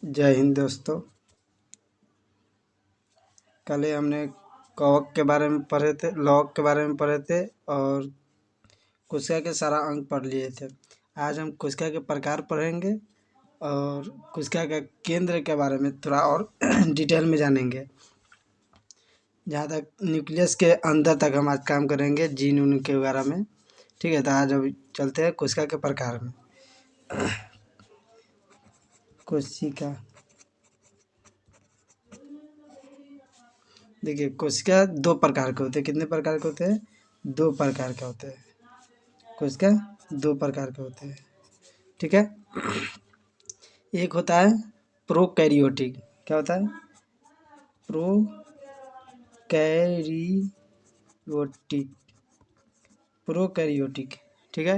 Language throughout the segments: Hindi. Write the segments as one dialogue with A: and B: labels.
A: जय हिंद दोस्तों। कल ही हमने कवक के बारे में पढ़े थे, लॉग के बारे में पढ़े थे और कोशिका के सारा अंग पढ़ लिए थे। आज हम कोशिका के प्रकार पढ़ेंगे और कोशिका के केंद्र के बारे में थोड़ा और डिटेल में जानेंगे। जहाँ तक न्यूक्लियस के अंदर तक हम आज काम करेंगे, जीन उन के बारे में। ठीक है, तो आज अब चलते हैं कोशिका के प्रकार में। कोशिका, देखिए कोशिका दो प्रकार के होते हैं। कितने प्रकार के होते हैं? दो प्रकार के होते हैं। कोशिका दो प्रकार के होते हैं। ठीक है, एक होता है प्रोकैरियोटिक। क्या होता है? प्रोकैरियोटिक। प्रोकैरियोटिक, ठीक है।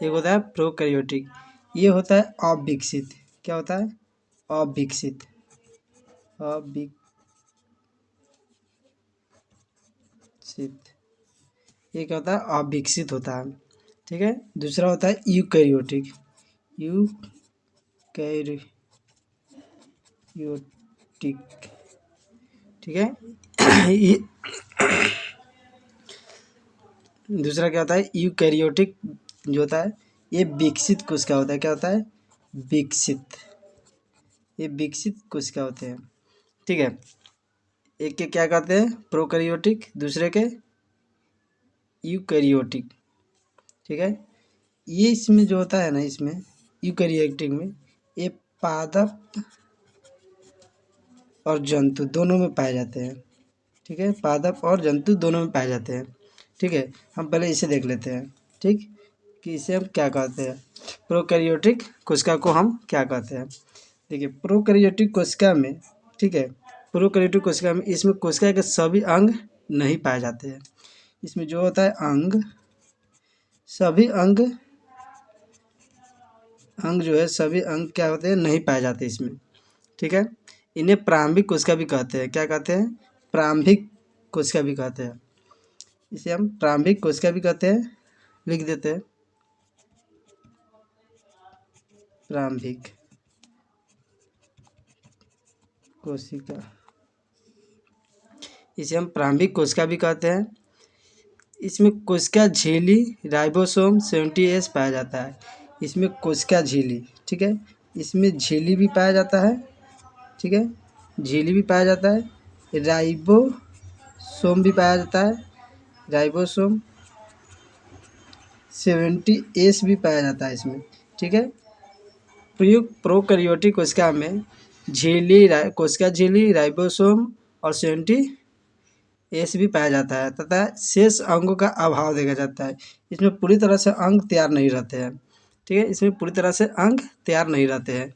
A: एक होता है प्रोकैरियोटिक, ये होता है अविकसित। क्या होता है? अविकसित। अविकसित, ये क्या होता है? अविकसित होता है। ठीक है। दूसरा होता है यूकैरियोटिक। यूकैरियोटिक, ठीक है। ये दूसरा क्या होता है? यूकैरियोटिक जो होता है ये विकसित कोशिका होता है। क्या होता है? विकसित। ये विकसित कोशिका होते हैं। ठीक है। एक के क्या कहते हैं? प्रोकैरियोटिक, दूसरे के यूकैरियोटिक। ठीक है। ये इसमें जो होता है ना, इसमें यूकैरियोटिक में ये पादप और जंतु दोनों में पाए जाते हैं। ठीक है, पादप और जंतु दोनों में पाए जाते हैं। ठीक है, हम पहले इसे देख लेते हैं। ठीक, कि इसे हम क्या कहते हैं? प्रोकैरियोटिक कोशिका को हम क्या कहते हैं? देखिए प्रोकैरियोटिक कोशिका में, ठीक है, प्रोकैरियोटिक कोशिका में इसमें कोशिका के सभी अंग नहीं पाए जाते हैं। इसमें जो होता है अंग, सभी अंग जो है सभी अंग क्या होते हैं? नहीं पाए जाते इसमें। ठीक है, इन्हें प्रारंभिक कोशिका भी कहते हैं। क्या कहते हैं? प्रारंभिक कोशिका भी कहते हैं। इसे हम प्रारंभिक कोशिका भी कहते हैं। लिख देते हैं प्रारंभिक कोशिका। इसे हम प्रारंभिक कोशिका भी कहते हैं। इसमें कोशिका झिल्ली, राइबोसोम, 70S पाया जाता है। इसमें कोशिका झिल्ली, ठीक है, इसमें झिल्ली भी पाया जाता है। ठीक है, झिल्ली भी पाया जाता है, राइबोसोम भी पाया जाता है। राइबोसोम 70S भी पाया जाता है इसमें। ठीक है, प्रोकैरियोटिक कोशिका में झिल्ली, कोशिका झिल्ली, राइबोसोम और 70S भी पाया जाता है तथा शेष अंगों का अभाव देखा जाता है। इसमें पूरी तरह से अंग तैयार नहीं रहते हैं। ठीक है, इसमें पूरी तरह से अंग तैयार नहीं रहते हैं।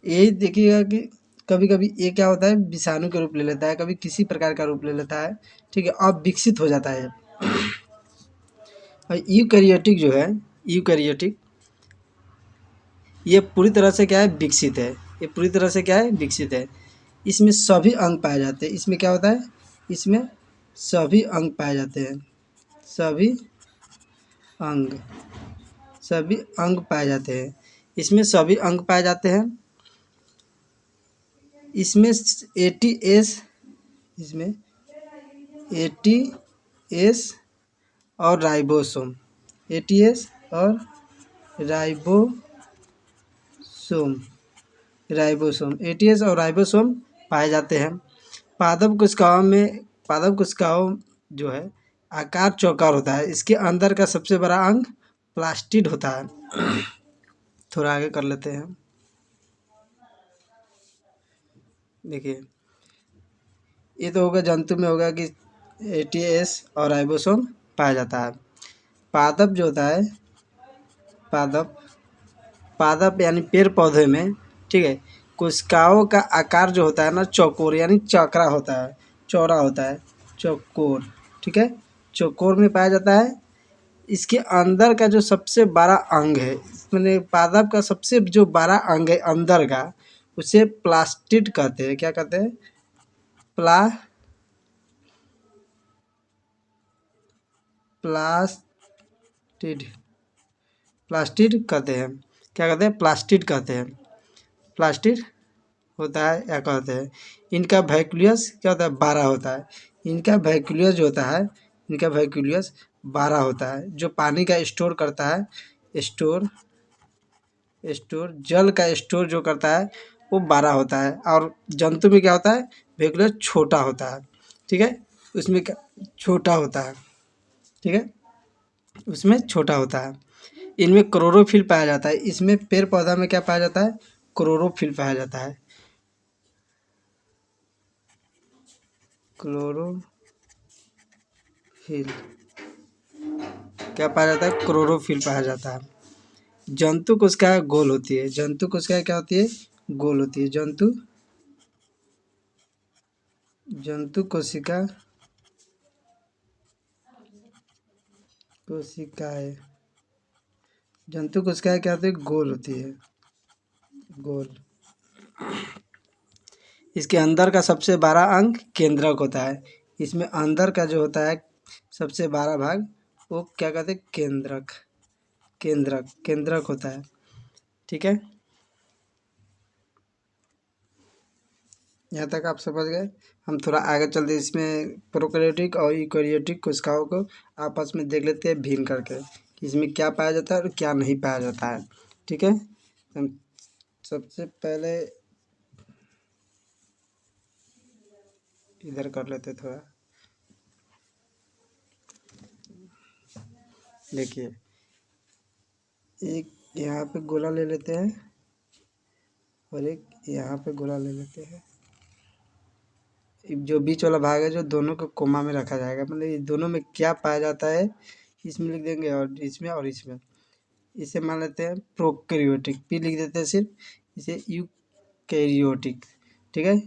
A: यही देखिएगा कि कभी कभी ये क्या होता है? विषाणु के रूप ले लेता है, कभी किसी प्रकार का रूप ले लेता है। ठीक है, अब विकसित हो जाता है। और यूकैरियोटिक जो है, यूकैरियोटिक ये पूरी तरह से क्या है? विकसित है। ये पूरी तरह से क्या है? विकसित है। इसमें सभी अंग पाए जाते हैं। इसमें क्या होता है? इसमें सभी अंग पाए जाते हैं। सभी अंग, सभी अंग पाए जाते हैं। इसमें सभी अंग पाए जाते हैं। इसमें 80S, इसमें 80S और राइबोसोम, 80S और राइबोसोम, 80S और राइबोसोम पाए जाते हैं। पादप कोशिकाओं जो है आकार चौकार होता है। इसके अंदर का सबसे बड़ा अंग प्लास्टिड होता है। थोड़ा आगे कर लेते हैं। देखिए ये तो होगा जंतु में, होगा कि 80S और राइबोसोम पाया जाता है। पादप जो होता है, पादप पादप यानी पेड़ पौधे में, ठीक है, कोशिकाओं का आकार जो होता है ना, चौकोर यानी चौकरा होता है, चौड़ा होता है, चौकोर। ठीक है, चौकोर में पाया जाता है। इसके अंदर का जो सबसे बड़ा अंग है, मैंने पादप का सबसे जो बड़ा अंग है अंदर का, उसे प्लास्टिड कहते हैं। क्या कहते हैं? प्लास्टिड, प्लास्टिड कहते हैं। क्या कहते हैं? प्लास्टिड कहते हैं। प्लास्टिड होता है या कहते हैं। इनका वैक्यूलस क्या होता है, 12 होता है। इनका वैक्यूलस जो होता है, इनका वैक्यूलस 12 होता है। जो पानी का स्टोर करता है, स्टोर स्टोर जल का स्टोर जो करता है वो 12 होता है। और जंतु में क्या होता है, वैक्यूलस छोटा होता है। ठीक है, उसमें क्या छोटा होता है। ठीक है, उसमें छोटा होता है। इनमें क्लोरोफिल पाया जाता है। इसमें पेड़ पौधा में क्या पाया जाता है, क्लोरोफिल पाया जाता है। क्लोरोफिल क्या पाया जाता है, क्लोरोफिल पाया जाता है। जंतु कोशिका गोल होती है। जंतु कोशिका क्या होती है, गोल होती है। जंतु कोशिका कोशिकाएं जंतु कोशिकाएं क्या होती है, गोल होती है, गोल। इसके अंदर का सबसे बड़ा अंग केंद्रक होता है। इसमें अंदर का जो होता है सबसे बड़ा भाग, वो क्या कहते हैं, केंद्रक। केंद्रक होता है। ठीक है, यहाँ तक आप समझ गए। हम थोड़ा आगे चलते इसमें प्रोकैरियोटिक और यूकैरियोटिक कोशिकाओं को आपस में देख लेते हैं भिन्न करके, कि इसमें क्या पाया जाता है और क्या नहीं पाया जाता है। ठीक है, हम सबसे पहले इधर कर लेते थोड़ा। देखिए, एक यहाँ पे गोला ले लेते हैं और एक यहाँ पे गोला ले लेते हैं। जो बीच वाला भाग है, जो दोनों को कोमा में रखा जाएगा, मतलब ये दोनों में क्या पाया जाता है इसमें लिख देंगे, और इसमें इसे मान लेते हैं प्रोकैरियोटिक, पी लिख देते हैं सिर्फ, इसे यूकैरियोटिक। ठीक है,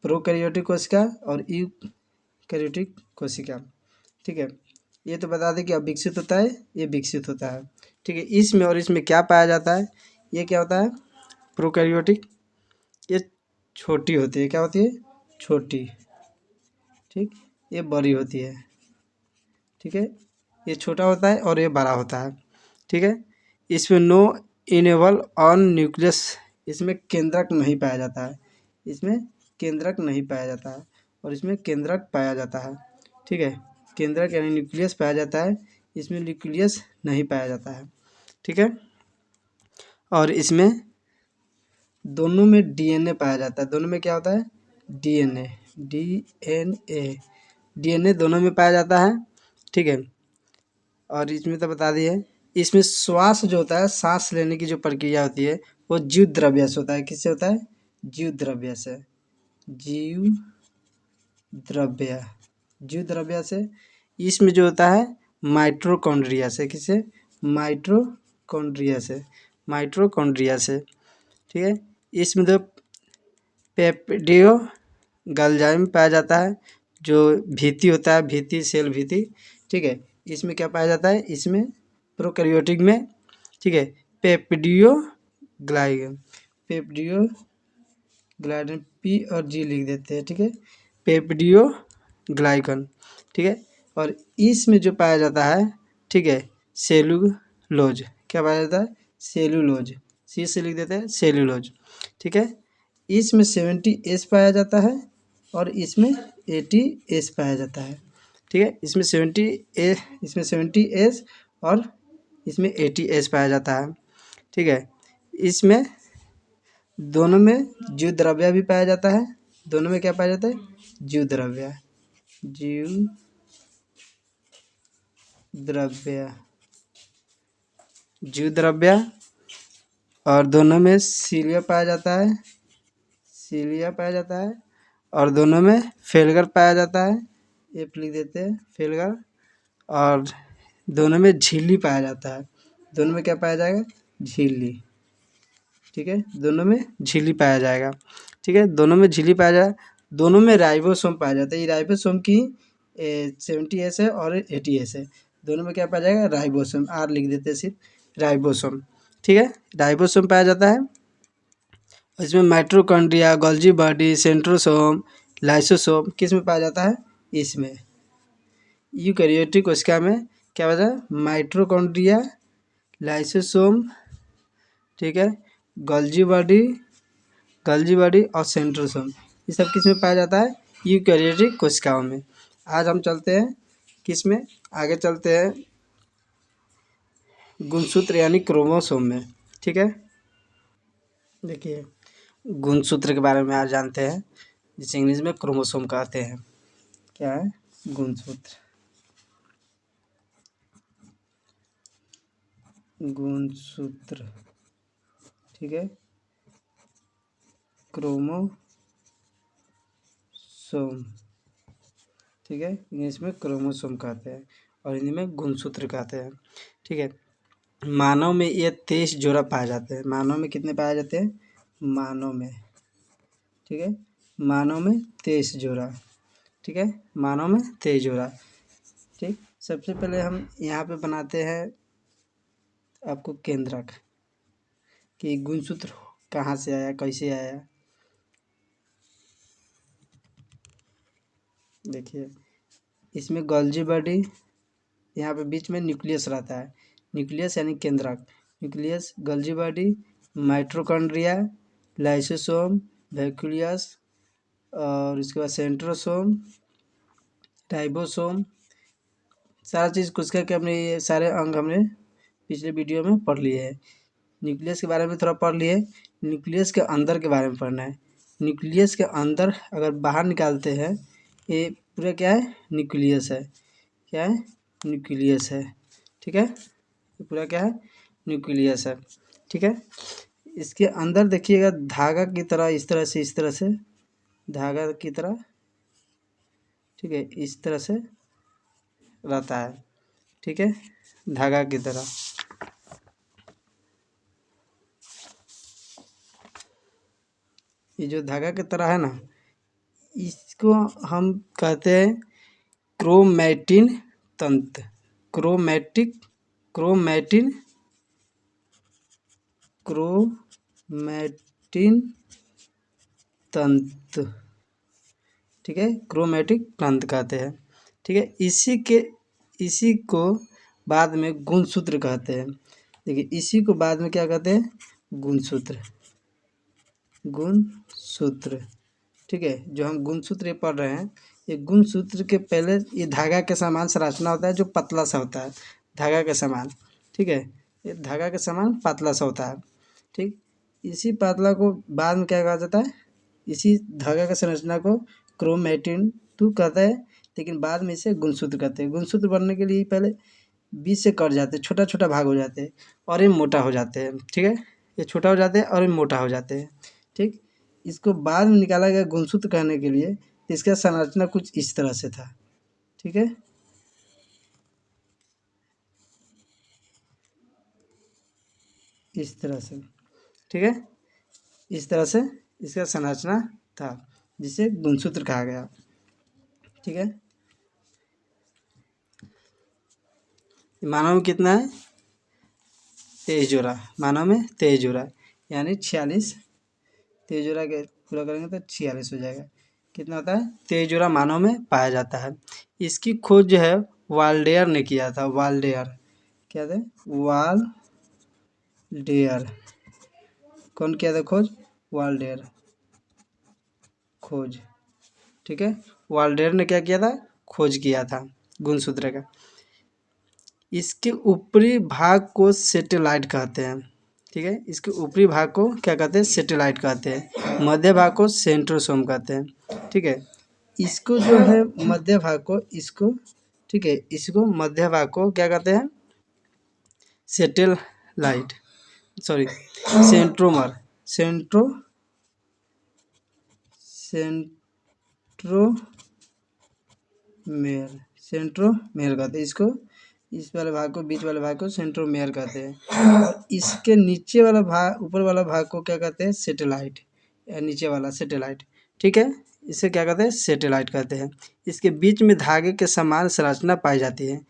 A: प्रोकैरियोटिक कोशिका और यूकैरियोटिक कोशिका। ठीक है, ये तो बता दें कि अब विकसित होता है, ये विकसित होता है। ठीक है, इसमें और इसमें क्या पाया जाता है, ये क्या होता है, प्रोकैरियोटिक, ये छोटी होती है। क्या होती है, छोटी। ठीक, ये बड़ी होती है। ठीक है, ये छोटा होता है और ये बड़ा होता है। ठीक है, इसमें नो इनेबल ऑन न्यूक्लियस, इसमें केंद्रक नहीं पाया जाता है। इसमें केंद्रक नहीं पाया जाता है और इसमें केंद्रक पाया जाता है। ठीक है, केंद्रक यानी न्यूक्लियस पाया जाता है, इसमें न्यूक्लियस नहीं पाया जाता है। ठीक है, और इसमें दोनों में डीएनए पाया जाता है। दोनों में क्या होता है, डीएनए। डीएनए डीएनए दोनों में पाया जाता है। ठीक है, और इसमें तो बता दिए। इसमें श्वास जो होता है, सांस लेने की जो प्रक्रिया होती है, वो जीव द्रव्य से होता है। किससे होता है, जीव द्रव्य से। जीव द्रव्य जीव द्रव्य से। इसमें जो होता है माइटोकॉन्ड्रिया से। किससे, माइटोकॉन्ड्रिया से। माइटोकॉन्ड्रिया से। ठीक है, इसमें तो पेप्टिडो गलजाइम पाया जाता है, जो भित्ति होता है, भित्ति सेल भित्ति। ठीक है, इसमें क्या पाया जाता है, इसमें प्रोकैरियोटिक में। ठीक है, पेप्टिडियो ग्लाइगन, पेप्टिडियो ग्लाइडन, पी और जी लिख देते हैं। ठीक है, पेप्टिडियो ग्लाइकन। ठीक है, और इसमें जो पाया जाता है, ठीक है, सेलुलोज। क्या पाया जाता है, सेलुलोज, सी से लिख देते हैं, सेलुलोज। ठीक है, इसमें 70S पाया जाता है और इसमें 80S पाया जाता है। ठीक है, इसमें 70S और इसमें 80S पाया जाता है। ठीक है, इसमें दोनों में जीव द्रव्य भी पाया जाता है। दोनों में क्या पाया जाता है, जीव द्रव्य। जीव द्रव्य जीव द्रव्य और दोनों में सीलिया पाया जाता है। सीलिया पाया जाता है और दोनों में फेलगर पाया जाता है। ये लिख देते हैं, फेलगर। और दोनों में झिल्ली पाया जाता है। दोनों में क्या पाया जाएगा, झिल्ली। ठीक है, दोनों में झिल्ली पाया जाएगा। ठीक है, दोनों में झिल्ली पाया जाए। दोनों में राइबोसोम पाया जाता है। ये राइबोसोम की 70S है और 80S है। दोनों में क्या पाया जाएगा, राइबोसोम। आर लिख देते हैं सिर्फ, राइबोसोम। ठीक है, राइबोसोम पाया जाता है। इसमें mitochondria, Golgi body, centrosome, lysosome किस में पाया जाता है, इसमें। यूकैरियोटिक कोशिका में क्या पाया जाता है, माइटोकॉन्ड्रिया, लाइसोसोम, ठीक है, गोल्गी बॉडी गल्जी बॉडी और सेंट्रोसोम, ये सब किस में पाया जाता है? यूकैरियोटिक कोशिकाओं में। आज हम चलते हैं किस में, आगे चलते हैं गुणसूत्र यानी क्रोमोसोम में। ठीक है, देखिए गुणसूत्र के बारे में आज जानते हैं, जिसे इंग्लिश में क्रोमोसोम कहते हैं। क्या है? गुणसूत्र। गुणसूत्र, ठीक है, क्रोमोसोम, ठीक है, इंग्लिश में क्रोमोसोम कहते हैं और हिंदी में गुणसूत्र कहते हैं। ठीक है, मानव में ये 23 जोड़ा पाए जाते हैं। मानव में कितने पाए जाते हैं? मानव में, ठीक है, मानव में 23 जोड़ा। ठीक है, मानव में 23 जोड़ा। ठीक, सबसे पहले हम यहाँ पे बनाते हैं आपको केंद्रक, कि गुणसूत्र कहाँ से आया, कैसे आया। देखिए इसमें गोल्जी बॉडी, यहाँ पे बीच में न्यूक्लियस रहता है, न्यूक्लियस यानी केंद्रक, nucleus, Golgi body, mitochondria, lysosome, vacuoles, और इसके बाद सेंट्रोसोम, राइबोसोम, सारा चीज़ कुछ करके हमने ये सारे अंग हमने पिछले वीडियो में पढ़ लिए हैं। न्यूक्लियस के बारे में थोड़ा पढ़ लिए, न्यूक्लियस के अंदर के बारे में पढ़ना है। न्यूक्लियस के अंदर अगर बाहर निकालते हैं, ये पूरा क्या है? न्यूक्लियस है। क्या है? न्यूक्लियस है। ठीक है, ये पूरा क्या है? न्यूक्लियस है। ठीक है, इसके अंदर देखिएगा धागा की तरह, इस तरह से, इस तरह से धागा की तरह, ठीक है, इस तरह से रहता है। ठीक है, धागा की तरह। ये जो धागा की तरह है ना, इसको हम कहते हैं क्रोमैटिन तंत्र। क्रोमैटिन तंत्र, ठीक है, क्रोमैटिक तंत्र कहते हैं। ठीक है, इसी को बाद में गुणसूत्र कहते हैं। देखिए इसी को बाद में क्या कहते हैं? गुणसूत्र। गुणसूत्र, ठीक है, जो हम गुणसूत्र ये पढ़ रहे हैं, ये गुणसूत्र के पहले ये धागा के समान संरचना होता है, जो पतला सा होता है, धागा के समान। ठीक है, ये धागा के समान पतला सा होता है। ठीक, इसी पतला को बाद में क्या कहा जाता है? इसी धागा का संरचना को क्रोमैटिन टू कहता है, लेकिन बाद में इसे गुणसूत्र कहते हैं। गुणसूत्र बनने के लिए पहले बीच से कट जाते हैं, छोटा छोटा भाग हो जाते हैं और ये मोटा हो जाते हैं। ठीक है, ये छोटा हो जाते हैं और ये मोटा हो जाते हैं। ठीक, इसको बाद में निकाला गया गुणसूत्र कहने के लिए। इसका संरचना कुछ इस तरह से था। ठीक है, इस तरह से, ठीक है, इस तरह से इसका संरचना था, जिसे गुणसूत्र कहा गया। ठीक है, मानव में कितना है? 23 जोड़ा। मानव में 23 जोड़ा यानी 46। 23 जोड़ा के पूरा करेंगे तो 46 हो जाएगा। कितना होता है? 23 जोड़ा मानव में पाया जाता है। इसकी खोज जो है वाल्डेयर ने किया था। वाल्डेयर, क्या था? वाल्डेयर। कौन किया था खोज? वाल्डेयर, खोज। ठीक है, वाल्डेयर ने क्या किया था? खोज किया था गुणसूत्र का। इसके ऊपरी भाग को सेटेलाइट कहते हैं। ठीक है, इसके ऊपरी भाग को क्या कहते हैं? सेटेलाइट कहते हैं। मध्य भाग को सेंट्रोसोम कहते हैं। ठीक है, इसको जो है मध्य भाग को, इसको, ठीक है, इसको मध्य भाग को क्या कहते हैं? सेटेलाइट, सॉरी, सेंट्रोमर, सेंट्रोमेयर कहते हैं इसको। इस वाले भाग को, बीच वाले भाग को सेंट्रोमेयर कहते हैं। और इसके नीचे वाला भाग, ऊपर वाला भाग को क्या कहते हैं? सेटेलाइट, या नीचे वाला सेटेलाइट। ठीक है, इसे क्या कहते हैं? सेटेलाइट कहते हैं। इसके बीच में धागे के समान संरचना पाई जाती है।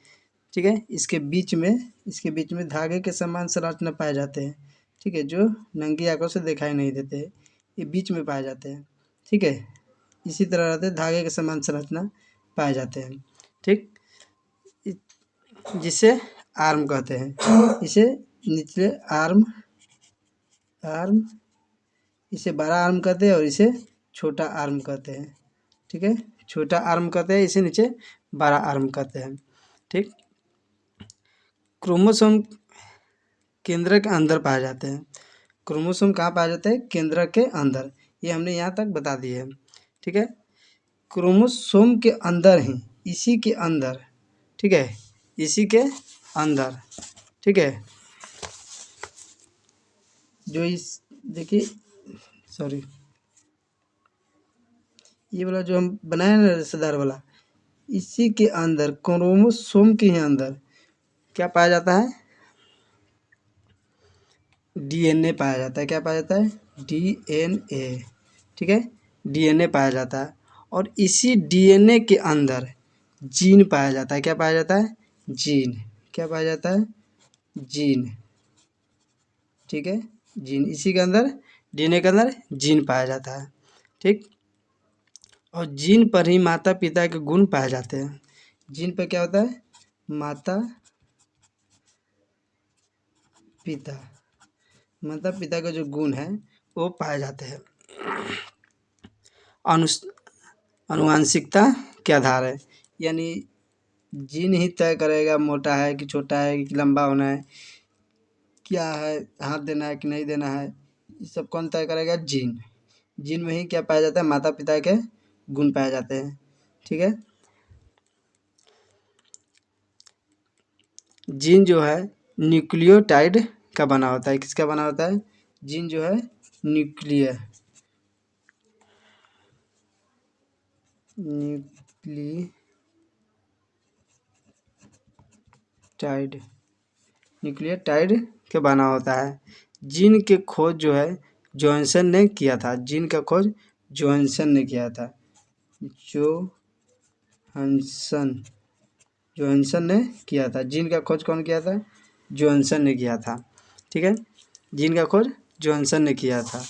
A: ठीक है, इसके बीच में धागे के समान संरचना पाए जाते हैं। ठीक है, जो नंगी आंखों से दिखाई नहीं देते, ये बीच में पाए जाते हैं। ठीक है, इसी तरह रहते हैं, धागे के समान संरचना पाए जाते हैं। ठीक, जिसे आर्म कहते हैं। इसे निचले आर्म इसे बड़ा आर्म कहते हैं और इसे छोटा आर्म कहते हैं। ठीक है, छोटा आर्म कहते हैं, इसे नीचे बड़ा आर्म कहते हैं। ठीक, क्रोमोसोम केंद्र के अंदर पाए जाते हैं। क्रोमोसोम कहाँ पाए जाते हैं? केंद्र के अंदर। ये हमने यहाँ तक बता दिए है। ठीक है, क्रोमोसोम के अंदर ही, इसी के अंदर, ठीक है, इसी के अंदर, ठीक है, जो इस, देखिए, सॉरी, ये वाला जो हम बनाए ना रिश्तेदार वाला, इसी के अंदर, क्रोमोसोम के ही अंदर क्या पाया जाता है? डीएनए पाया जाता है। क्या पाया जाता है? डीएनए। ठीक है, डीएनए पाया जाता है, और इसी डीएनए के अंदर जीन पाया जाता है। क्या पाया जाता है? जीन। क्या पाया जाता है? जीन। ठीक है, जीन, इसी के अंदर, डीएनए के अंदर जीन पाया जाता है। ठीक, और जीन पर ही माता पिता के गुण पाए जाते हैं। जीन पर क्या होता है? माता पिता, माता पिता का जो गुण है वो पाए जाते हैं। आनुवांशिकता के आधार है, यानी जीन ही तय करेगा मोटा है कि छोटा है कि लंबा होना है, क्या है, हाथ देना है कि नहीं देना है, ये सब कौन तय करेगा? जीन। जीन में ही क्या पाया जाता है? माता पिता के गुण पाए जाते हैं। ठीक है, जीन जो है न्यूक्लियोटाइड का बना होता है। किसका बना होता है? जीन जो है न्यूक्लियोटाइड, न्यूक्लियोटाइड के बना होता है। जीन के खोज जो है जॉनसन ने किया था। जीन का खोज जॉनसन ने किया था। जॉनसन ने किया था। जीन का खोज कौन किया था? जॉनसन ने किया था। ठीक है, जीन का खोज जॉनसन ने किया था।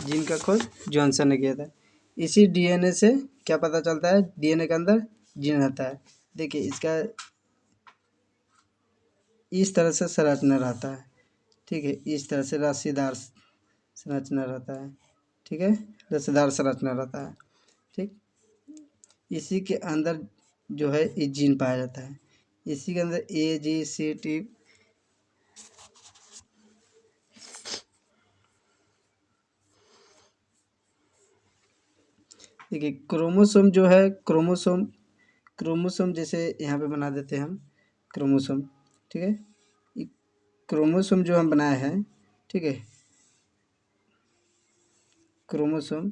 A: जीन का खोज जॉनसन ने किया था। इसी डीएनए से क्या पता चलता है? डीएनए के अंदर जीन रहता है। देखिए, इसका इस तरह से संरचना रहता है। ठीक है, इस तरह से रस्सीदार संरचना रहता है। ठीक है, रस्सीदार संरचना रहता है। ठीक, इसी के अंदर जो है ये जीन पाया जाता है। इसी के अंदर AGCT, देखिए क्रोमोसोम जो है, क्रोमोसोम जैसे यहाँ पे बना देते हैं हम क्रोमोसोम। ठीक है, ये क्रोमोसोम जो हम बनाए हैं, ठीक है, क्रोमोसोम,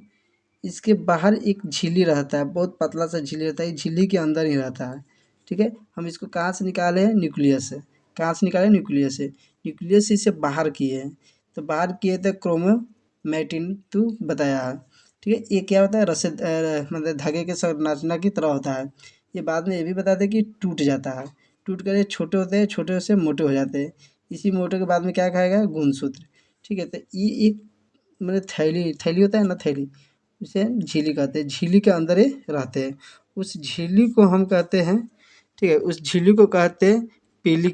A: इसके बाहर एक झिल्ली रहता है, बहुत पतला सा झिल्ली रहता है, झिल्ली के अंदर ही रहता है। ठीक है, हम इसको कहाँ से निकाले हैं? न्यूक्लियस से। कहाँ से निकाले? न्यूक्लियस से। न्यूक्लियस से इसे बाहर किए हैं, तो बाहर किए थे क्रोमोमैटिन तो बताया है। ठीक है, ये क्या होता है? मतलब धागे के संरचना की तरह होता है। ये बाद में ये भी बताते हैं कि टूट जाता है, टूट कर ये छोटे होते हैं, छोटे से मोटे हो जाते हैं। इसी मोटे के बाद में क्या खाएगा? गुणसूत्र। ठीक है, तो ये एक मतलब थैली, थैली होता है ना, थैली, उसे झिल्ली कहते हैं। झिल्ली के अंदर ही रहते हैं। उस झिल्ली को हम कहते हैं, ठीक है, उस झिल्ली को कहते हैं पीली,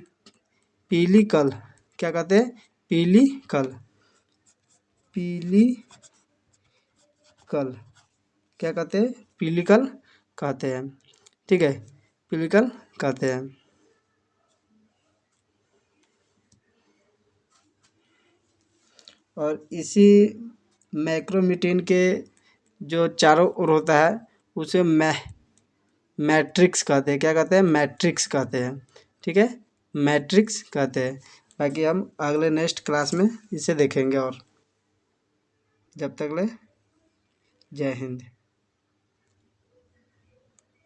A: पीली कल। क्या कहते हैं? पीली कल। पीली कल क्या कहते हैं? पीली कल कहते हैं। ठीक है, पीली कल कहते हैं। और इसी मैक्रोमीटिन के जो चारों ओर होता है उसे मैट्रिक्स कहते हैं। क्या कहते हैं? मैट्रिक्स कहते हैं। ठीक है, मैट्रिक्स कहते हैं। बाकी हम अगले नेक्स्ट क्लास में इसे देखेंगे। और जब तक ले जय हिंद।